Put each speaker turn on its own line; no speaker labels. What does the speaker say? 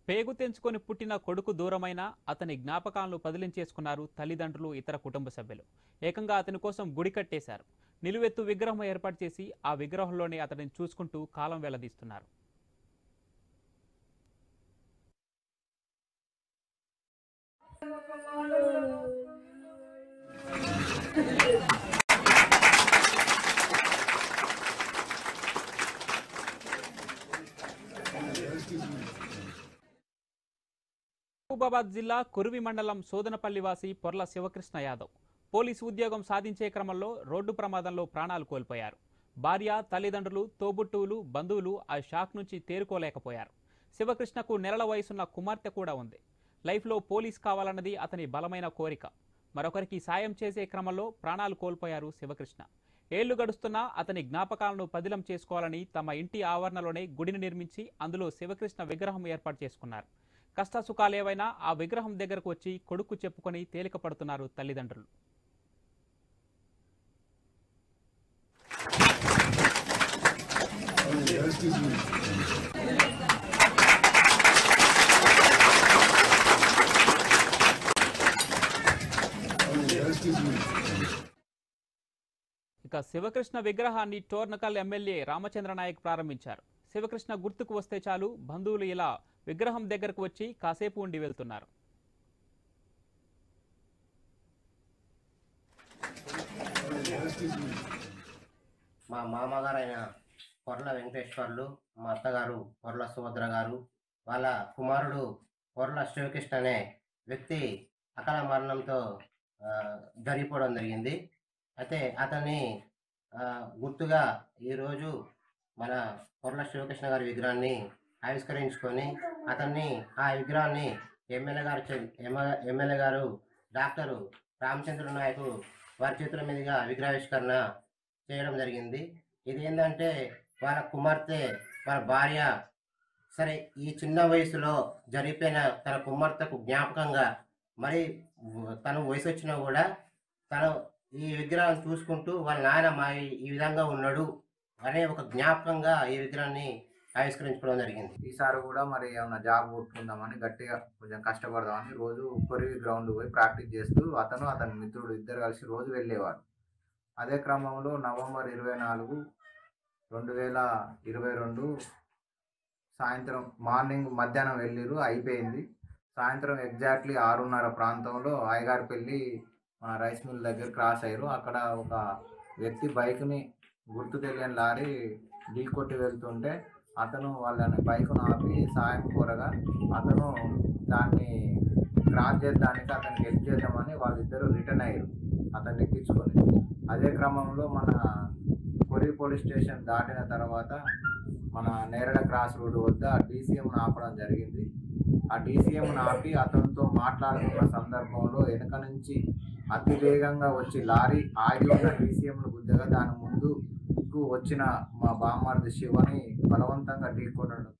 పేగు తెంచుకొని పుట్టిన కొడుకు దూరమైన అతని జ్ఞాపకాలను పదిలించేసుకున్నారు తల్లిదండ్రులు, ఇతర కుటుంబ సభ్యులు. ఏకంగా అతని కోసం గుడి కట్టేశారు. నిలువెత్తు విగ్రహం ఏర్పాటు చేసి ఆ విగ్రహంలోనే అతడిని చూసుకుంటూ కాలం వెళ్లదీస్తున్నారు. మహబూబాబాద్ జిల్లా కురువి మండలం సోదనపల్లి వాసి పొర్ల శివకృష్ణ యాదవ్ పోలీసు ఉద్యోగం సాధించే క్రమంలో రోడ్డు ప్రమాదంలో ప్రాణాలు కోల్పోయారు. భార్య, తల్లిదండ్రులు, తోబుట్టువులు, బంధువులు ఆ షాక్ నుంచి తేరుకోలేకపోయారు. శివకృష్ణకు నెలల వయసున్న కుమార్తె కూడా ఉంది. లైఫ్లో పోలీస్ కావాలన్నది అతని బలమైన కోరిక. మరొకరికి సాయం చేసే క్రమంలో ప్రాణాలు కోల్పోయారు శివకృష్ణ. ఏళ్లు గడుస్తున్నా అతని జ్ఞాపకాలను పదిలం చేసుకోవాలని తమ ఇంటి ఆవరణలోనే గుడిని నిర్మించి అందులో శివకృష్ణ విగ్రహం ఏర్పాటు చేసుకున్నారు. కష్టసుఖాలేవైనా ఆ విగ్రహం దగ్గరకు వచ్చి కొడుకు చెప్పుకొని తేలిక పడుతున్నారు తల్లిదండ్రులు. ఇక శివకృష్ణ విగ్రహాన్ని టోర్నకల్ ఎమ్మెల్యే రామచంద్ర నాయక్ ప్రారంభించారు. శివకృష్ణ గుర్తుకు వస్తే చాలు బంధువులు ఇలా విగ్రహం దగ్గరకు వచ్చి కాసేపు ఉండి వెళ్తున్నారు.
మా మామగారు అయిన పొర్ల వెంకటేశ్వర్లు, మా అత్తగారు పొర్ల సుభద్ర గారు, వాళ్ళ కుమారుడు పొర్ల శివకృష్ణ అనే వ్యక్తి అకాల మరణంతో జరిగిపోవడం జరిగింది. అయితే అతన్ని గుర్తుగా ఈరోజు మన పొర్ల శివకృష్ణ గారి విగ్రహాన్ని ఆవిష్కరించుకొని అతన్ని ఆ విగ్రహాన్ని ఎమ్మెల్యే గారు డాక్టర్ రామచంద్ర నాయక్ వారి చేతుల మీదుగా విగ్రహావిష్కరణ చేయడం జరిగింది. ఇది ఏంటంటే వాళ్ళ కుమార్తె, వాళ్ళ భార్య సరే ఈ చిన్న వయసులో జరిగిపోయిన తన కుమార్తెకు జ్ఞాపకంగా మరి తను వయసు వచ్చినా కూడా తను ఈ విగ్రహం చూసుకుంటూ వాళ్ళ నాయన మా ఈ విధంగా ఉన్నాడు అనే ఒక జ్ఞాపకంగా ఈ విగ్రహాన్ని ఆవిష్కరించుకోవడం జరిగింది.
ఈసారి కూడా మరి ఏమైనా జాబ్ కొట్టుకుందామని గట్టిగా కొంచెం కష్టపడదామని రోజు కొరివి గ్రౌండ్ పోయి ప్రాక్టీస్ చేస్తూ అతని మిత్రుడు ఇద్దరు కలిసి రోజు వెళ్ళేవాడు. అదే క్రమంలో నవంబర్ 24, 2022 సాయంత్రం మధ్యాహ్నం వెళ్ళిరు, అయిపోయింది. సాయంత్రం ఎగ్జాక్ట్లీ 6:30 ప్రాంతంలో అయ్యగారిపల్లి మన రైస్ మిల్ దగ్గర క్రాస్ అయ్యారు. అక్కడ ఒక వ్యక్తి బైక్ని గుర్తు తెలియని లారీ ఢీ కొట్టి వెళ్తుంటే అతను వాళ్ళని బైక్ను ఆపి సాయం కోరగా అతను దాన్ని క్రాస్ చేయడానికి అతనికి హెల్ప్ చేద్దామని వాళ్ళిద్దరూ రిటర్న్ అయ్యారు అతన్ని ఎక్కించుకొని. అదే క్రమంలో మన కొరి పోలీస్ స్టేషన్ దాటిన తర్వాత మన నేరడ క్రాస్ రోడ్ వద్ద డీసీఎంను ఆపడం జరిగింది. ఆ డీసీఎంను ఆపి అతనితో మాట్లాడుతున్న సందర్భంలో వెనుక నుంచి అతి వేగంగా వచ్చి లారీ ఆగి ఉన్న డీసీఎంను గుద్దగా దాని ముందుకు వచ్చిన మా బామ్మర్ది శివని బలవంతంగా ఢీకొనడం